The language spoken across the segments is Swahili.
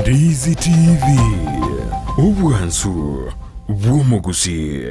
Ndizi TV Obwansu bw'omugusi.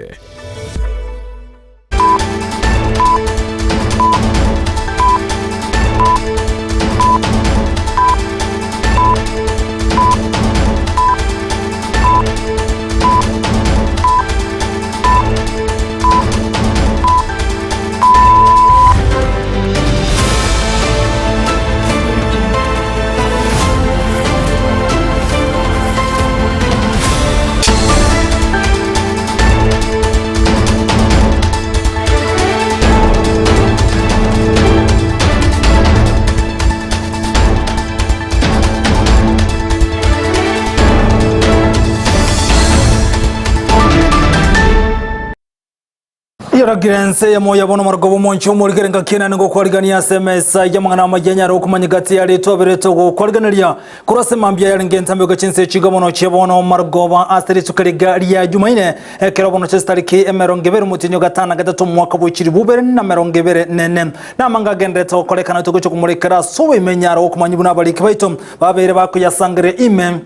Yaragirense ya moya bono margobo moncho murigerenga kina ngo kwaligania SMS ya mwana amajenya ro kumanyigati ya leto bereto go kwaliganiria kurase mambya yaringenta mbego chinse chigamono chebono margoba asteri tukariga ya Jumaine kerobono chestariki emerongebere mutinyo gatana gatatu mwaka bukiri bubere na merongebere nene namanga gendeta kolekana tugucho kumurekera so imenyara go kumanyibuna abaliki baito babere bakuyasangire ime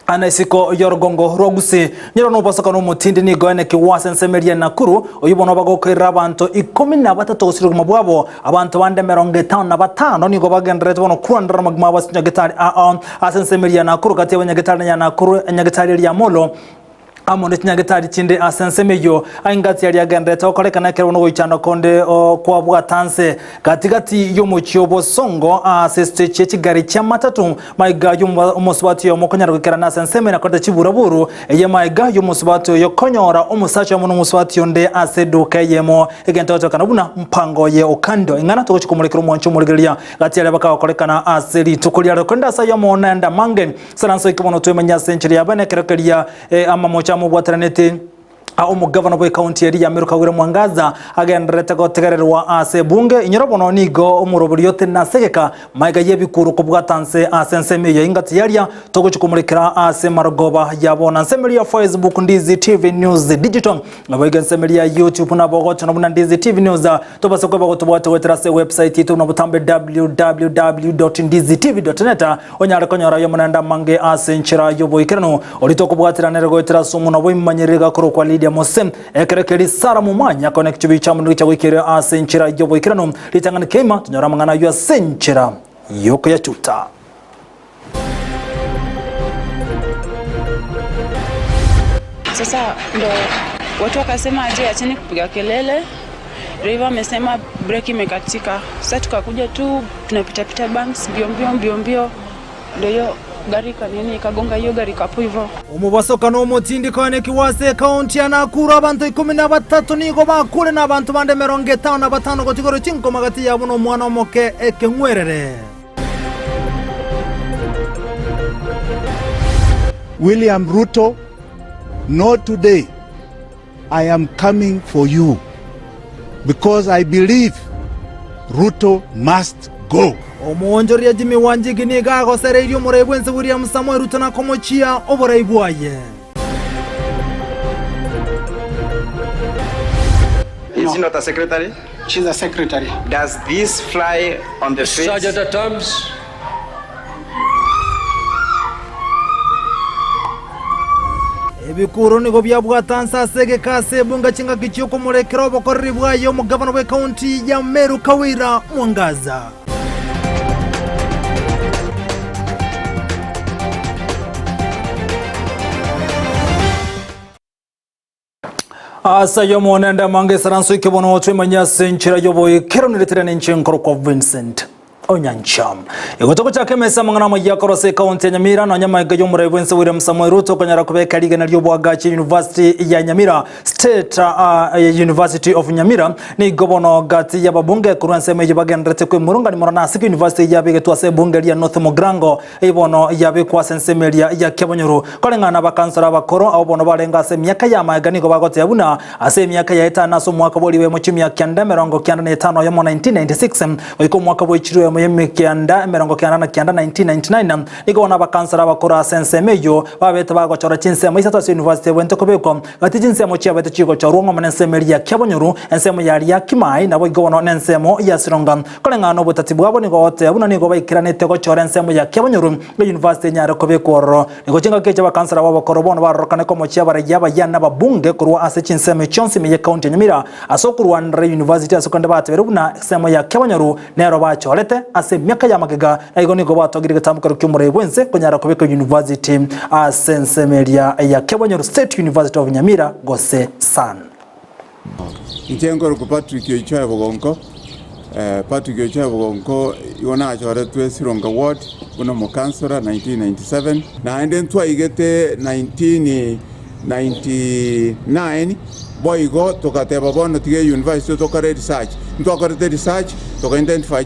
Anaisiko yorgongo roguse nyero no basaka no mutindi ni goene ki wasensemeria Nakuru oyibono bagokera abantu 13 osiro mabwabo abantu bande 55 ni go bagendere bono kurandara magma basinyagetari asensemeria Nakuru kati abanyagetari ya Nakuru nyagetari ya Molo Amone tinyagetari chinde asensemeyo aingati yali agendeta okolekana kero no goichana konde kwa bwatanse katikati yo muchyobo songo aseste chechigari cha matatu maiga yo umusubati yo mokonyara gukera na asenseme na kota chiburaburu eye maiga yo umusubati yo konyora umusacha muno umusubati yonde aseduka yemo egenta otokana buna mpango ye okando ingana to chikumulekero mwancho muligeria gati yali baka okolekana aseri tukulia konda sayo monanda mange saranso ikomono twemenya century yabane kerekeria amamocha mu bwatranete umugavana wa county ya Meru Kawira Mwangaza agendrete ko tegererwa ase bunge inyorobono nigo umuroburi yote nasegeka maiga yebikuru ko bwatanse asenseme ye ingati yaria toguchikumulikira ase margoba yabona nsemeri ya Facebook Ndizi TV News Digital nabaga nsemeri ya YouTube na bogoto na Ndizi TV News tobase ko bagoto bwate wetrase website itu na butambe www.ndizitv.net onyara konyora yo munanda mange ase nchira yo boikirano olitoko bwatiranere go wetrase umuntu boimanyerega koro kwa ya Mosem ekerekeri Sara Mumanya connect bicha mu cyo wikere asenchira yo boikirano litangana kema tunyora mangana yo asenchira yoko ya chuta sasa ndo watu wakasema aje acheni kupiga kelele. Driver amesema breki imekatika. Sasa tukakuja tu tunapita pita banks mbio ndio hiyo gari kanini kagonga hiyo gari kapo hivyo. Umubasoka no mutindi kone kiwase county ya Nakuru abantu 13 nigo bakure n'abantu bande 55 gotigoro chinko magati ya buno mwana moke ekengwerere. William Ruto, not today. I am coming for you because I believe Ruto must go. Omonjori ya Jimmy Wanjigi ni gago sereirio murebwense William Samoei Ruto na komochia oboraibuaye. Is he not a secretary? She's a secretary. Does this fly on the face? Sergeant at arms. Ebikuru nigo byabwatansa sege kase bunga chinga kichoko murekero bokorri bwayo mugavana we county ya Meru Kawira Mwangaza. Asa yo monenda mange saranso ikibono twemanya senchira yoboye kero nireterane nchenkoro kwa Vincent Onyancham. Igotoko chake mesa mangana maya korose county ya Nyamira na nyama igayo murebwense William Samoei Ruto konyara kubeka liga na lyobwagachi University ya Nyamira State University of Nyamira ni gobono gati ya babunge kuranse bagendrete kwe murunga ni morana siku University ya bigetu ase bunge ya North Mogrango ibono ya bikwa sensemeria ya Kebonyoro kolengana bakansara bakoro abono barenga ase myaka ya magani go bagote yabuna ase myaka ya 5 so mwaka boliwe mu 1995 yo 1996 oyiko mwaka bo ichiro yemi kianda emerongo kianda na kianda 1999 niko na bakansara bakora sensemeyo babete bagochora chinsemo isato university wente kobeko ati chinsemo chia bete chiko chorongo manensemeria kyabonyuru ensemo yali ya kimai nabo igono nensemo ya sironga kolengano butati bwabo niko ote buna niko bayikiranete gochora ensemo ya kyabonyuru university nyaro kobeko niko chinga kecha bakansara wabo korobono barokane ko mochia barajya bayana babunge kurwa ase chinsemo chonsi me county Nyamira asokurwa ndre university asokonde bateberubuna semo ya kyabonyuru nero bachorete ase myaka ya magega aigo niko batogirige tamukaro kyumure bwense konyara kobeko university asensemeria ya Kyabonyoro State University of Nyamira gose san Ntengoro ku Patrick Yoichae Bogonko Patrick Yoichae Bogonko yona achore twe Sironga Ward kuno mo councillor 1997 na enden twa igete 1999 boigo tokateba bono tige university tokare research ntokare research toka identify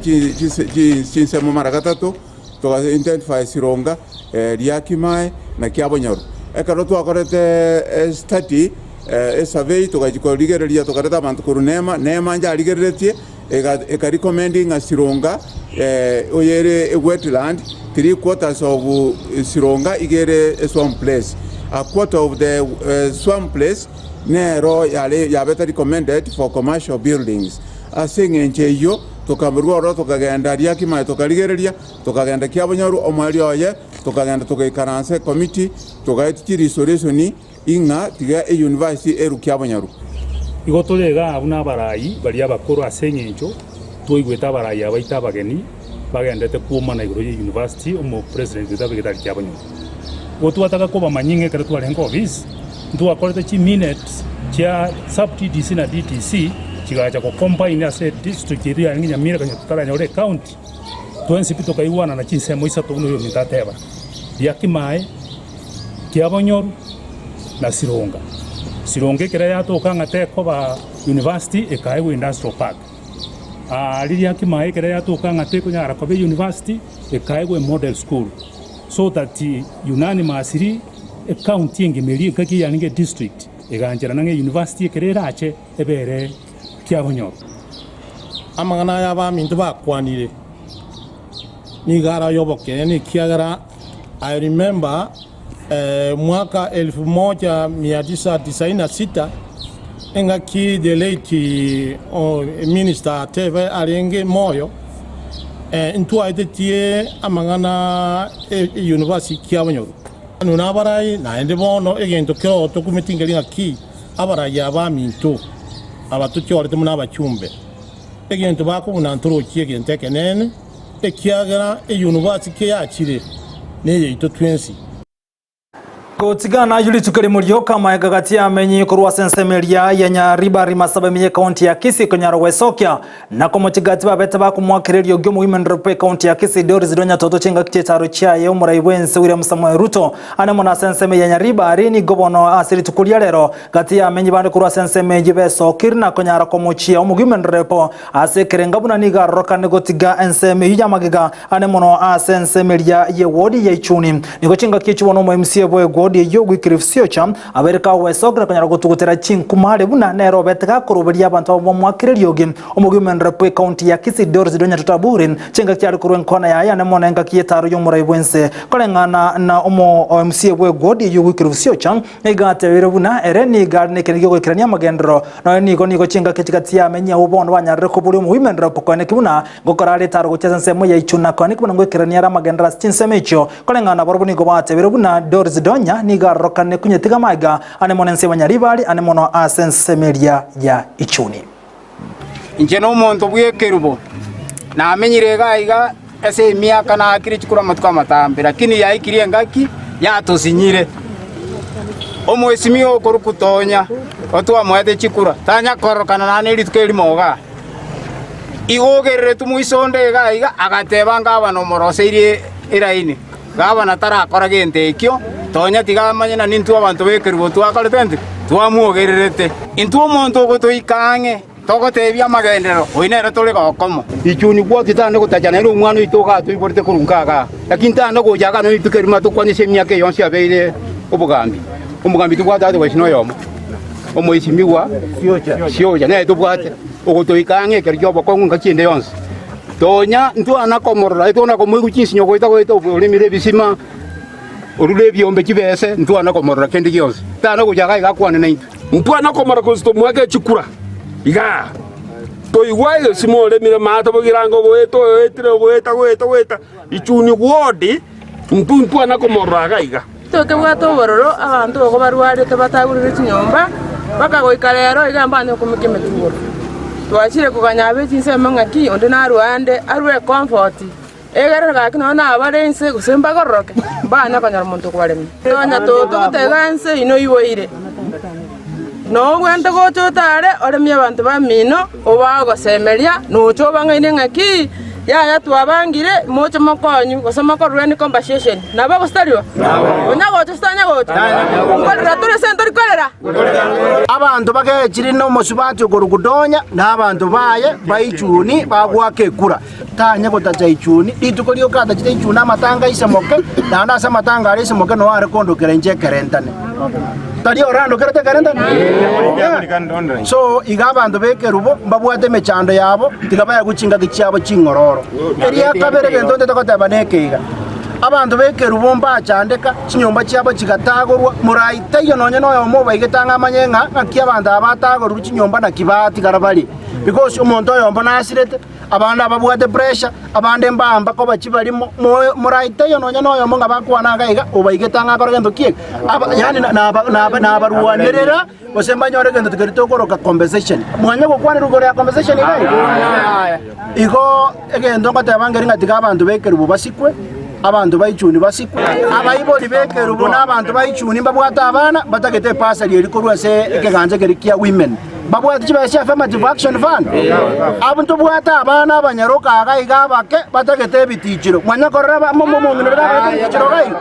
chinsemo mara gatatu toka identify Sironga Riakimai na Kyabonyoro ekaro twakorete study survey tukajikoligereria tukareta abantu kurunema nema nja aligeretie eka recommending a Sironga oyere wetland 3/4 of Sironga igere a swamp place, a quarter of the swamp place nero ya better recommended for commercial buildings asinge ncheyo tukamurwa tukagenda Riakimai tukaligereria tukagenda Kyabonyoro omwali oye tukagenda tukaikaranse committee tugaiti restoration inga tiga university eru Kyabonyoro igotorega abuna barayi bari abakoro asenyenjo twigweta barayi abaita bageni bagendete kuma na igoro university omo president withabigeta Kyabonyoro gotwataka ko bamanyinge kare twarenga office ntwakorete chi minutes cha sub TDC na DTC chigacha ko combine as district area Nyamira kanya tutaranyore county twensipito kaiwana na chinsemo isato uno yo mitateba Riakimai Kyabonyoro na Sironga kira yatoka ngateko ba university ekaiwe industrial park Riakimai kira yatoka ngateko nyara ko university ekaiwe model school so that unanimously county ngemeli kaki yaninge district eganjera nange university kira ache ebere Kyabonyoro amangana yaba mintu bakwanire ni gara yoboke ni kiagara. I remember mwaka 1996 engaki the late minister Teve Arenge Moyo ntwa etetie amangana university Kyabonyoro nuna barai na ende bono egento kyo tokumetingelinga ki abarai abamintu abatukyore tumuna abachumbe egento bakubuna ntoro kiegente kenene ekiagara university yakire neye ito twensi Kotigana yuli tukari mulio kama egagati amenyi kurwa sensemeria ya Nyaribari masaba miye kaunti ya Kisii konyaro wesokia na komotigati babeta bakumwakirerio gyomu women repe kaunti ya Kisii Doris Donya toto chenga kitaro chaye umurai wense William Samoei Ruto anemona senseme ya Nyaribari ni gobono asiri tukulia lero gati amenyi bande kurwa senseme jibeso kirna konyaro komochia women repo asekerenga buna niga roka negotiga enseme yuja magiga anemono asensemeria ye wodi ya ichuni niko chenga kichu wano MCA boy odi yogu kirifsiocha abereka wesogra kanyara gutugutera chinkumare buna nero beteka kuruberia abantu bomwakirerio ge omugumen repe county ya Kisii Doris Donya tutaburin chenga cyari kurwen kona ya yana mona nga kiyetaro yo murai bwense kolengana na omo MCA bwe godi yogu kirifsiocha egate bere buna ereni garne kenige go kirania magendro no niko chenga ketikati ya menya ubona banyarre ko buri women repe kone kibuna gokorare taro gocheza nsemo ya ichuna kone kibuna ngo kirania ra magendra chinsemecho kolengana borobuni go bate bere buna Doris Donya niga rokane kunyetiga maiga anemonense Nyaribari anemono asensemeria ya ichuni inje no muntu bwekerubo na amenyire gaiga ese miaka na akiri chikura matuka matambe lakini yaikirie ngaki yatosinyire omwesimio korukutonya otwa mwete chikura tanya korokana na neri tukeli moga igogerere tumuisonde gaiga agateba ngaba no moroseire iraini gaba na tara akora gente ekyo tonya tiga manyana nintu abantu bekerubo twakoretente twamuogererete intu omuntu gotoikange togotebia magendero oinero tole gokomo ichuni gwoti tane gutachana ero umwana itoka tuiborete kurungaga lakini tane gojaga no itukerima tukwanise myake yonse abeire obugambi tubwata wesino yomo omoisimiwa sioja ne tubwate ogotoikange keryo bokonga kinde yonse tonya ntu anakomorora itona komwigu chinsinyo goita goita olimire bisima orule byombe kibese ntu anakomorora kendi gyose tana kujaga igakwane na itu ntu anakomora kusto mwage chikura iga to igwayo simole mire mata bogirango goeto etire goeta ichuni gwodi ntu anakomorora gaiga toke bwato bororo abantu bako barwari tabatagurire chinyomba bakagoika rero igamba ne kumikime tugoro twachire kuganya abechinse mangaki onde na Rwanda arwe comfort egere gaki nona abarense gusemba goroke bana kanyar muntu kwaremi tonya toto guteganse ino iwoire no gwente gochotare oremi abantu bamino obagosemeria no chobanga ngaki ya twabangire mocho makonyu gosoma ko rweni compensation naba gostariwa onyago tostanya gocha ngorira tore sentori kolera abantu bagechiri no musubati gorugudonya n'abantu baye bayichuni bagwake kura tanya gotacha ichuni itukoli okada chite ichuna matanga isemoke na sa matanga ari isemoke no are kondokera nje kerentane tari orando kerete kerentane so igabantu bekerubo babwate mechando yabo tigabaya guchinga gichabo chingororo eriya kabere gendo ndetokoteba nekeiga abantu bekerubo mbachandeka chinyomba cyabo kigatagorwa muraita iyo nonye noyo moba igetanga amanyenga ngakia abantu abatagorwa chinyomba na kibati karabali because umuntu oyomba nasirete abandi ababwate pressure abandi mbamba ko bakibalimo muraita iyo nonye noyo monga bakwana gaiga oba igetanga koragendo kiye yani na baruwanerera osemba nyore gendo tukeritokoroka compensation mwanya gukwana rugore ya compensation igai igo egendo ngotabangeri ngatika abantu bekerubo basikwe abantu bayichuni basikwe abayiboli bekerubo n'abantu bayichuni babwata abana batagete pasa lyeri korwase ekeganje kerikia women babwata kibasha affirmative action fund abantu bwata abana abanyaroka agaiga bake batagete bitichiro mwanya korera momominera bitijiro gai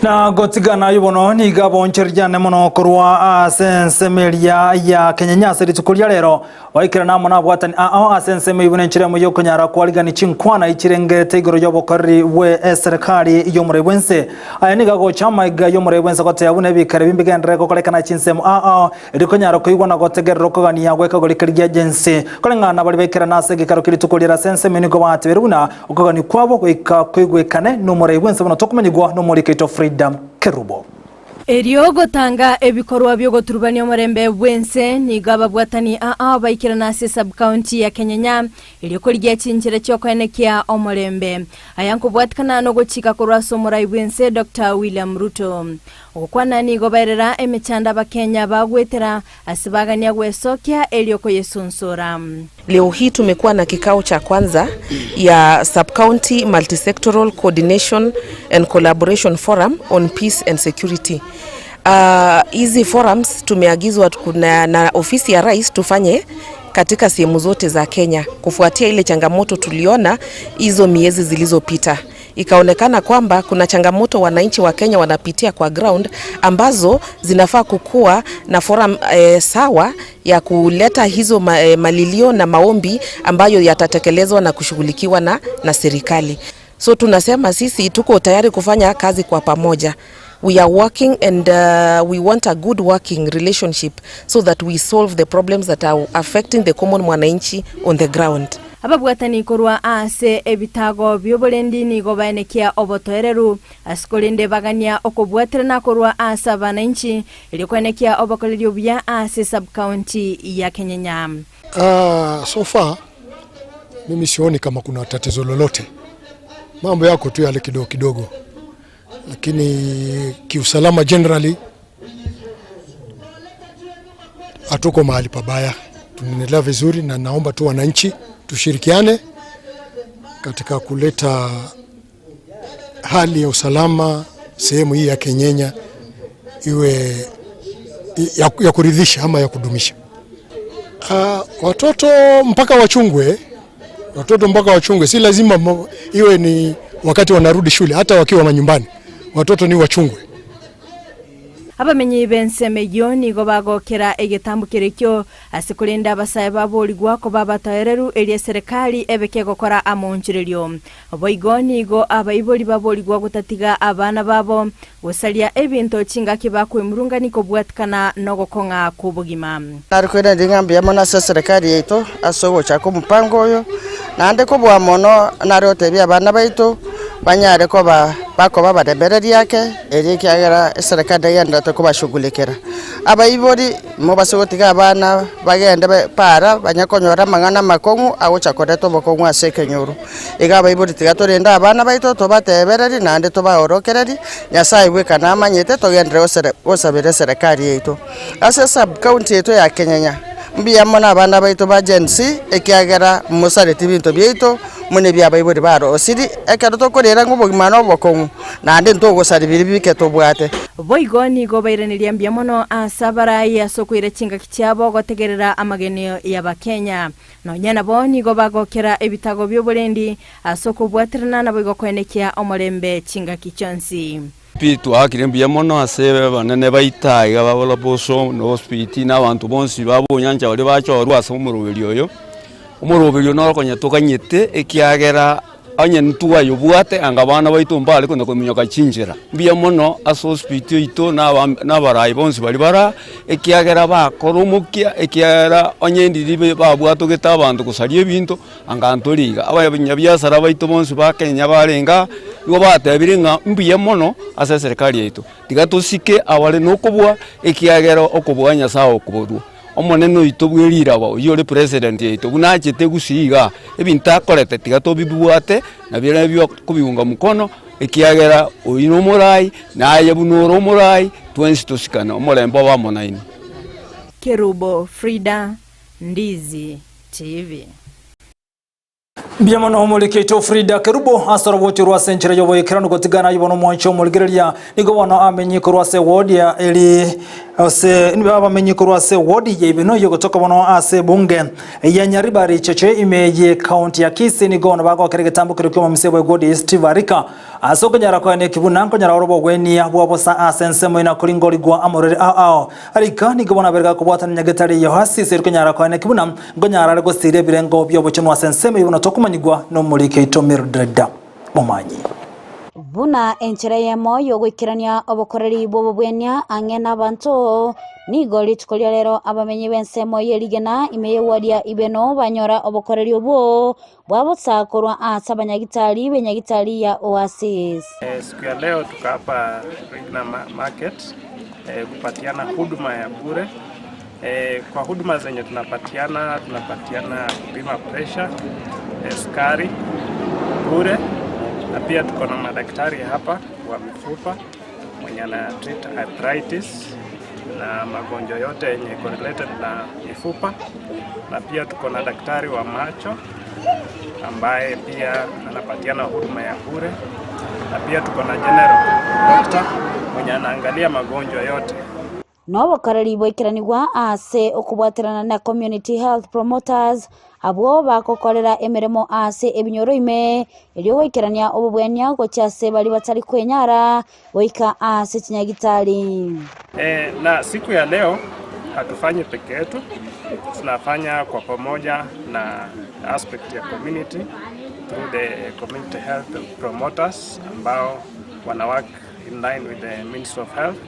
na gotigana yubono ni gaboncherjane mono korwa asensemelia ya kenyanyasa ritukulia lero waikira na mona bwatani asenseme ibune nchire mu yokonyara kwaligani chinkwana ichirengete igoro yobokori we serikali yo murebwense aya ni gago chama ga yo murebwense kote yabune bikare bimbigendere ko kolekana chinsemu irikonyara koyibona gotegerero kogani yagwe kagolikerya agency kolengana bali bekira nase gikaro kiritukulira senseme ni go bateberuna ukogani kwabo kwigwekane no murebwense bono tokumenyigwa no muri Kito Freedom Kerubo Eriogo tanga ebikorwa byo goturubania murembe bwense ni gaba bwatani baikira nase sub county ya Kenyanya iliko ligya chinchira cyo kwenekia omurembe ayanko bwatkana no gochika korwaso murai bwense Dr. William Ruto okwana ni goberera emechanda bakenya bagwetera asibagania gwesokia elioko yesunsura. Leo hii tumekuwa na kikao cha kwanza ya Sub County Multisectoral Coordination and Collaboration Forum on Peace and Security. Hizi forums tumeagizwa na ofisi ya Rais tufanye katika sehemu zote za Kenya kufuatia ile changamoto tuliona hizo miezi zilizopita. Ikaonekana kwamba kuna changamoto wananchi wa Kenya wanapitia kwa ground ambazo zinafaa kukua na forum sawa ya kuleta hizo malilio na maombi ambayo yatatekelezwa na kushughulikiwa na serikali. So tunasema sisi tuko tayari kufanya kazi kwa pamoja. We are working and we want a good working relationship so that we solve the problems that are affecting the common mwananchi on the ground. Ababwatani korwa ase ebitago byobolendi ni gobanekia obotoereru asikolinde bagania okobwatira na korwa asa bananchi ilikwenekia obakolerio bya ase sub county ya Kenyanya. So far mimi sioni kama kuna tatizo lolote. Mambo yako tu yale kidogo kidogo. Lakini kiusalama generally hatuko mahali pabaya. Tunaendelea vizuri na naomba tu wananchi tushirikiane katika kuleta hali ya usalama sehemu hii ya Kenyanya iwe ya kuridhisha ama ya kudumisha. Watoto mpaka wachungwe, si lazima iwe ni wakati wanarudi shule, hata wakiwa manyumbani watoto ni wachungwe. abamenyi b'enseme iyo nigo bagokera egitambukiro ekyo ase kurinda abasae baborigwa ko babataereru erie serikali ebeke gokora amonchirerio oboigo nigo abaibori baborigwa gutatiga abana babo gusalia ebinto chingaki bakwemurungani kobwatikana no gokonga kubugima narikwenda ndingambia mona serikali yetu asogo chako mpango oyo nande ko bwa mono narotebia abana baitu banyare ko bako babarebereri yake eri kyagera serikali yanda to ko bashughulikira abaibori mo basogotiga abana bagende para banyakonyora mangana makongu ago chakoreto bokongu asekenyuru iga abaibori tigatorenda abana baitu to batebereri nande to baorokereri nyasaye wekana amanyete to gendere osabire serikali yetu ase sub county yetu ya Kenya mbia mona abana baitu ba agency ekyagera musareti binto byeito mune bya bayibori baro osiri ekero to korera ngubugima no bokongu nande ntogosaribiri bike to bwate boigo nigo bairaniria mbia mono asabarai asokwire chinga kichabo gotegerera amagenio ya bakenya no nyana bo nigo bagokera ebitago byoburendi asoko bwatirana na boigo kwenekia omorembe chinga kichonsi pitu akirembia mono ase banene baitaiga babola boso no hospital na abantu bonsi babonyanja bali bachorwa ase umurubiri oyo umurubiri no konya tukanyete ekiagera anye ntuwa yobwate anga bana baitu mbale kuno kuminyoka chinjira mbia mono ase hospital ito na barayi bonsi bali bara ekiagera bakorumukia ekiagera anye ndiribe babwato geta abantu kusaria ebinto anga antoliga abanyabiasara baitu bonsi ba Kenya barenga igo batebiringa mbia mono ase serikali yetu tigatusike awale nokubwa ekiagera okubwanya sawo kubodwa omoneno itobwirira ba yore president yetu bunachete gusiga ebinta korete tigatobibwate na bire byo kubiunga mukono ekiagera oyino morai na yebunoro morai twensi tosikana omolembo ba monaini Kerubo Frida Ndizi TV Biamono muliketo Frida Kerubo asoro bochurwa senchira yobo ikirano gotigana yibono mwancho mulgereria nigo wana amenyi kurwase ward ya eli ase niba amenyi kurwase ward ya ibino yogo toka bono ase bunge ya Nyaribari cheche imeje county ya Kisii nigo na bago kerege tambo kirikoma msebo ward East Varika asoko nyara kwa ne kibunanko nyara robo gweni abwo sa asensemo ina kuringoli gwa amorere arika nigo bona berga kubwata nyagetari yo hasi seriko nyara kwa ne kibunam ngo nyara go sire birengo byo bochonwa sensemo ibona tokumanyigwa no muliketo Mildred Momanyi buna enchera moyo gwikirania obokoreri bwobwenya angena abantu nigo litkolia lero abamenyi bensemo yerigena imeyewadia ibeno banyora obokoreri obwo bwabosakorwa asabanyagitari benyagitari ya Oasis. Siku ya leo tuko hapa Regina Market kupatiana huduma ya bure. Kwa huduma zenye tunapatiana kupima pressure, sukari bure, na pia tuko na madaktari hapa wa mifupa mwenye ana treat arthritis na magonjwa yote yenye correlated na mifupa, na pia tuko na daktari wa macho ambaye pia anapatiana huduma ya bure, na pia tuko na general doctor mwenye anaangalia magonjwa yote. Nobo karari boikiranirwa ase okubwatirana na community health promoters abo bakokorera emeremo ase ebinyoro ime elyo boikirania obubwenya gochase bali batari kwenyara boika ase chinyagitari. Na siku ya leo hatufanyi peke yetu, tunafanya kwa pamoja na aspect ya community through the community health promoters ambao wana work in line with the Ministry of Health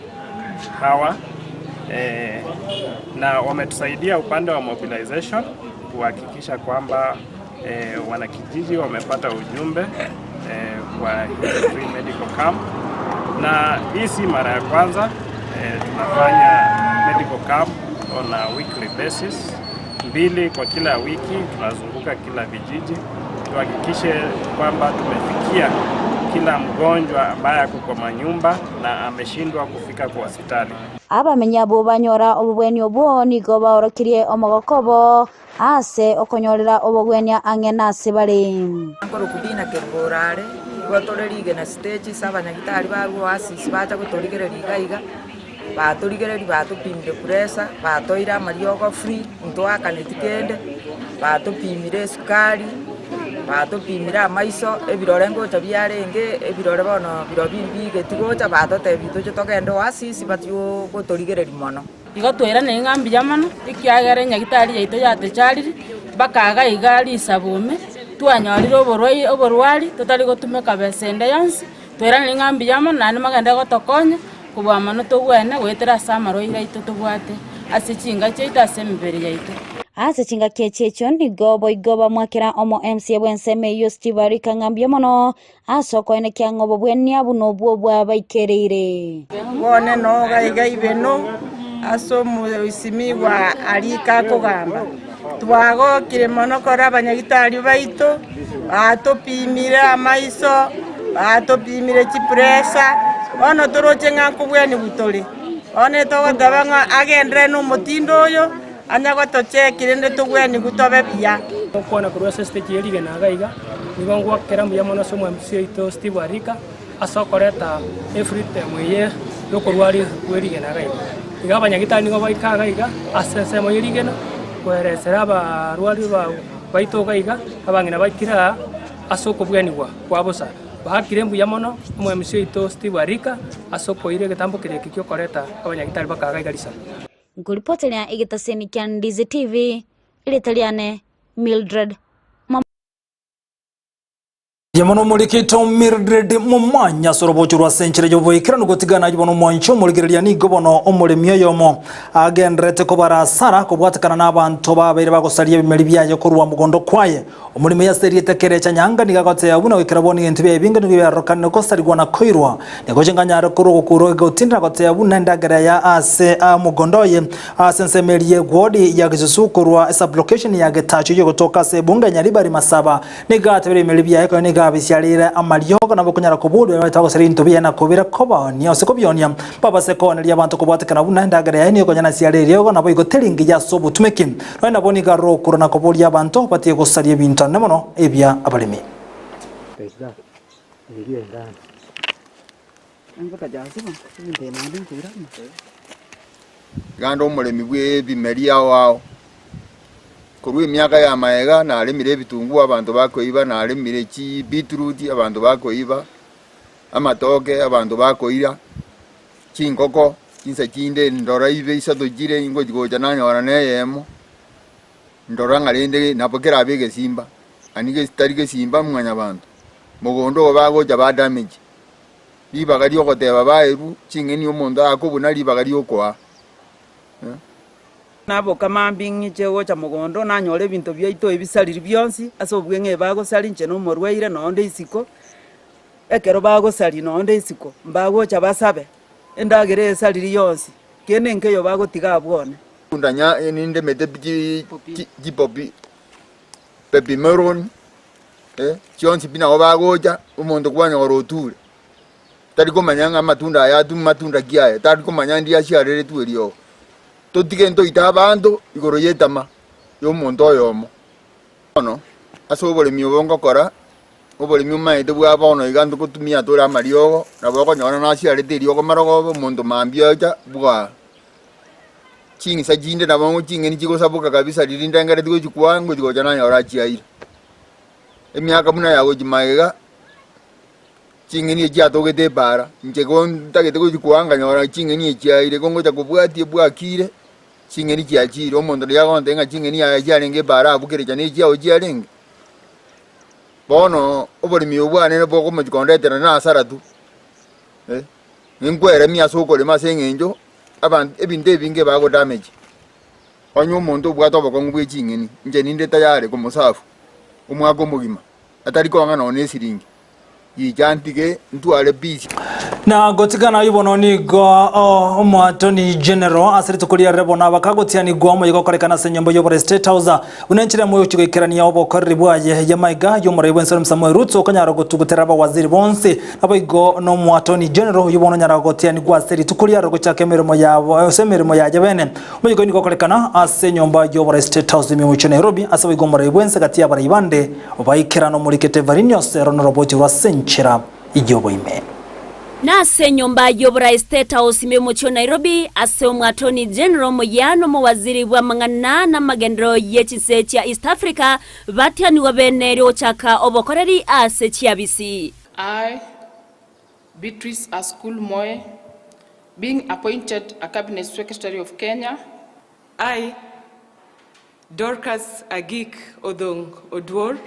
hawa na wametusaidia upande wa mobilization kuhakikisha kwamba wanakijiji wamepata ujumbe kwa free medical camp, na hii si mara ya kwanza tunafanya medical camp on a weekly basis, 2 kwa kila wiki. Tunazunguka kila vijiji tuhakikishe kwamba tumefikia kila mgonjwa ambaye ako kwa manyumba na ameshindwa kufika kwa hospitali. Abamenya bo banyora obubweni obwo nigo baorokirie omogokobo ase okonyorera obugwenya angena sebare ngoro kudina kerborare gwatorerige na stage sabanyagitari baruo asisi bacha gutorigere rigaiga batorigere batupimire pressure batoira mariogo free ntwaka netikende batupimire sukari batupimira amaiso ebirore ngocha biarenge ebirore bono biro bimbi getigocha batotebi toche togende oasisi batio gotorigereri mono igo twirana ing'ambi yamono ikiagere nyagitari yaito yatechariri bakaga igari isabume twanyorire oborwari totari gotumeka besende yonsi twirana ing'ambi yamono nane magende gotokonya kubwa mono togwene gwetera samaro iraito tobwate ase chinga chaito ase emibere yaito ase chinga kechecho nigo boigoba mwakera omo MC bwenseme yo Steve Arika ng'ambia mono asokoene kya ngobo bwenia buno bwo bwa baikereire bone no gaiga ibeno aso muisimi wa Arika kugamba twagokire mono kora abanyagitari baito batopimire amaiso batopimire chipresa ono toroche ng'ankubweni butore one togotabanga agendere n'omutindo oyo anyagotochekire nde tugweni gutobe bia okwana kurwa stage yerige nagaiga nigo ngwakera mbuya mono somo MC ito Steve Arika asokoreta everything muye yokorwari werige nagaiga igaba nyagitani ngo baikagaiga asese mo yerige no kweresera abarwari baito gaiga abangina bakira asoko bwenigwa kwabosa bahakire mbuya mono omo MC ito Steve Arika asokoire getambo kireke kyokoreta abanyagitari bakagaiga risa nguripotelea igitaseni kya Ndizi TV ilitaliane Mildred Yamono mulikito Mildred mumanya sorobocho rwa senchire yoboikira nugotigana yibono mwancho muligereria nigobono omuremyo yomo agendrete ko barasara ko bwatakana n'abantu babere bagosaria bimeri byaje ko rwa mugondo kwaye umurimo ya serie tekerecha nyanga nigagote yabuna wikira boni entebe binga nibyarokanne ko sarigwa na koirwa negoje nganyara ko rugukuro gotinda gote yabuna ndagara ya ase mugondoye asensemerie gwodi ya gisukurwa sublocation ya getacho yo gotoka se bunga nyaribari masaba nigatebere bimeri byaje ko niga bisyarire amaryogo nabo kunyara kubudu batago seri ntobiye na kubira koba ni oseko byonya baba seko nali abantu kubwatekana buna ndagara ya niyo konyana syarire yogo nabo igoteringi ya sobu tumekim rwenda boni garo kurona kubuli abantu batie gosarie bintu nemono ebya abalimi pesa ngiye ndani Nvuka jaziba nde nandi nkurama gando omulemi bwe bimeri awo kurwe myaka ya maega na alemire ebitungu abantu bakoiba na alemire chi beetroot abantu bakoiba amatoke abantu bakoira chinkoko kinsa kinde ndora ibe isado jire ingo jigoja nanyora neyemo ndora ngalende napokera abege simba anige starige simba mwanya abantu mugondo bagoja ba damage libagari okoteba baeru chingeni omondo akobuna libagari okwa nabo kamambingi chewo cha mugondo nanyore bintu byaito ebisaliri byonsi aso bwenge bagosali nche no morweire nonde isiko ekero bagosali nonde isiko mbago cha basabe endagere esaliri yonsi kene nkeyo bagotiga abwone undanya ninde mete jipopi pepi meron chionsi bina bagoja umondo kwanya oroture tari komanyanga matunda ya tu matunda kiaye tari komanya ndia shiarere tu elio totige nto itabando igoro yetama yo monto yomo ono aso bole mi bongo kora obole mi mai de bwa bono igando kutumia tora mariogo na boko nyona na shiarere elio komarogo mondo mambio ja bwa chingi sa jinde na bongo chingi ni chiko sabuka kabisa lilinda ngare digo chikwango digo jana nyora chiaira emiaka muna yago jimaega chingeni ya togete bara nchego ntagete ko kuanga nyora chingeni ya ile kongo cha kubwati bwakire chingeni ya chiro omondo ya gonte nga chingeni ya jarenge bara abukire chane ya ojarenge bono obori mi obwane ne boko mujikondetera na asara tu nkwere mi asoko le masengenjo abantu ebinde binge bago damage onyo omondo bwato boko ngubwe chingeni nje ninde tayare ko musafu umwago mugima atari ko ngana onesiringi yijantige ntwale busy na gotigana yibono ni go Attorney General asirito kulia rebo na bakagotia ni go mo yokorekana senyombo yo State House unenchira moyo chigoikerania obo koribwaje ya maiga yo murebo nsoro Samuel Ruto kanyaro gotugutera ba waziri bonse abo igo no Attorney General yibono nyara gotia ni go asirito kulia rogo chake mirimo ya semirimo ya jabene moyo ni gokorekana asenyomba yo State House mi mucho Nairobi asabo igo murebo nse gatia bara ibande obaikera no muri Ketevarinyo sero no roboti rwa senchira ijobo ime na ase nyumba yobra State House memucho Nairobi ase Attorney General Moyano mawaziri wa mang'ana na magendero yechinse chia East Africa batiani wabene riochaka obokoreri ase chia BC. I, Beatrice Askul Moe, being appointed a Cabinet Secretary of Kenya. I, Dorcas Agik Odong Odwor,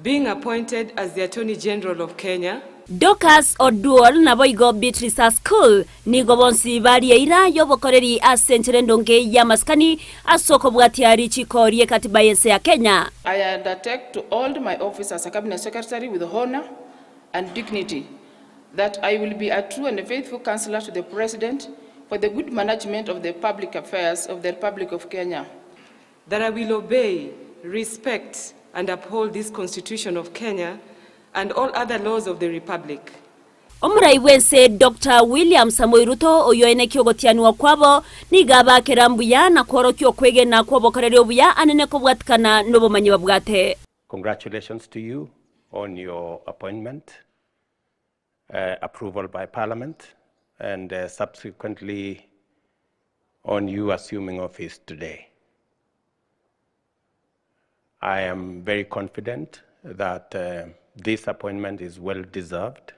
being appointed as the Attorney General of Kenya. Dorcas Oduor na boigo Beatrice Askul ni gobonsi bari ira yobokoreri asentere ndonge ya maskani asoko bwatiari chikorie katiba yense ya Kenya. I undertake to hold my office as a Cabinet Secretary with honor and dignity, that I will be a true and a faithful counselor to the President for the good management of the public affairs of the Republic of Kenya. That I will obey, respect, and uphold this Constitution of Kenya and all other laws of the Republic. Omurai wense Dr. William Samoei Ruto oyo ene kyogotianwa kwabo nigaba kerambuya na korokyo kwege na kwobokoreri obuya anene kobwatkana nobomanyi babwate. Congratulations to you on your appointment, approval by Parliament, and subsequently on you assuming office today. I am very confident that this appointment is well deserved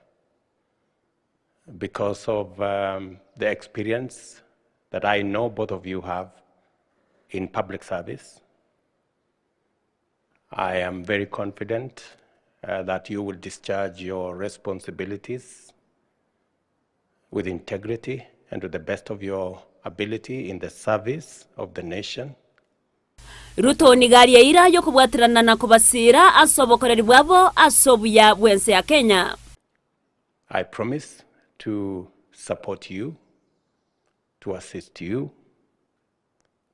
because of the experience that I know both of you have in public service. I am very confident that you will discharge your responsibilities with integrity and to the best of your ability in the service of the nation. Ruto nigaria ira yo kubwatirana na kubasira asobokoreri bwabo asobuya bwense ya Kenya. I promise to support you, to assist you,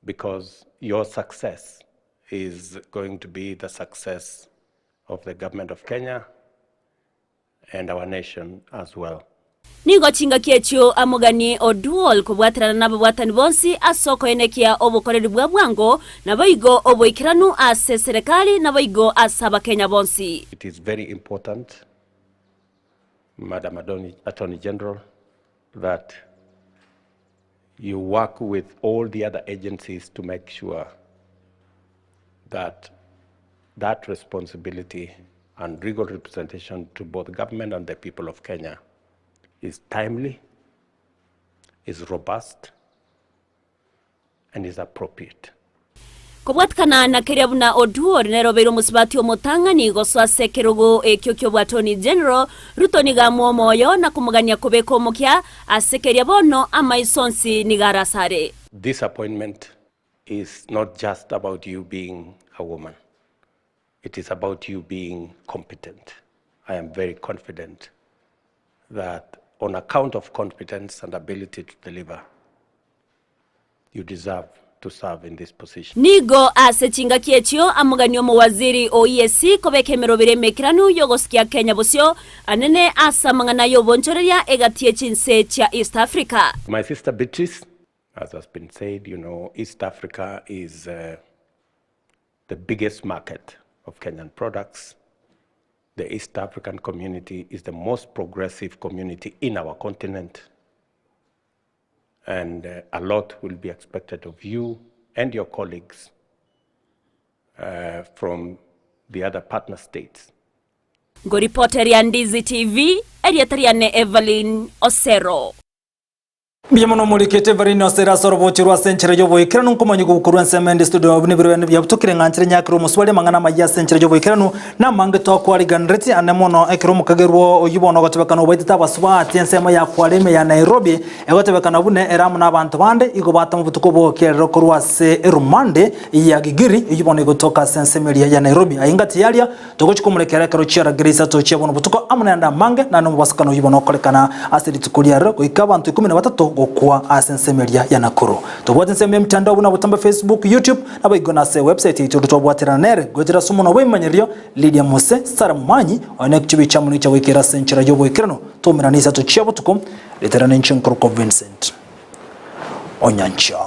because your success is going to be the success of the government of Kenya and our nation as well. Nigo chinga kiechio amugani Oduol kubwatirana na babwatani bonsi asoko enekia obokoreri bwa bwango na boigo oboikiranu ase serikali na boigo asaba Kenya bonsi. It is very important, Madam Attorney General, that you work with all the other agencies to make sure that that responsibility and legal representation to both government and the people of Kenya is timely, is robust, and is appropriate. Kubwatkana na keriabuna Oduor nerobero musibati omotanga ni goswa sekerogo ekyokyo bwa Attorney General Ruto nigamwo moyo na kumugania kubeko mokya asekeria bono amaisonsi nigarasare. This appointment is not just about you being a woman. It is about you being competent. I am very confident that on account of competence and ability to deliver, you deserve to serve in this position. Nigo ase chinga kiechio amugani omowaziri OESC kobeke merobere mekiranu yogoskia Kenya bosio anene asa mangana yobonchoreria egatie chinse chia East Africa. My sister Beatrice, as has been said, you know, East Africa is the biggest market of Kenyan products. The East African community is the most progressive community in our continent. And a lot will be expected of you and your colleagues from the other partner states. Go reporter ya Ndizi TV, Eriatariane Evelyn Osero. Biyamono mulikete varino sera sorobo chirwa senchera jobo ikiranu nkomanyi gukurwa semende studio obuni birwene byabutukire nganchire nyakiro muswale mangana majya senchera jobo ikiranu na mange to kwali ganreti anemono ekiro mukagerwo oyibono gotebekana obaitita baswa atensema ya kwaleme ya Nairobi egotebekana bune eramu na abantu bande igobata mubutuko bo kerero kurwa se rumande ya gigiri oyibono igotoka sensemeria ya Nairobi ayingati yalia togochikumulekera kero chira grisa to chebono butuko amunenda mange na no basakano oyibono kolekana asiri tukulia ro ikabantu 13 gokwa asensemeria ya Nakuru. Tobwate nseme mtandao na butamba Facebook, YouTube na baigona se website yitu tobwatira nere gojera sumono wemanyirio Lydia Mose Sara Mumanyi one kuchibi chamuni cha wikira senchira yobo ikirano tomiranisa to chiabo tukom literane nchinkoro Vincent Onyancha.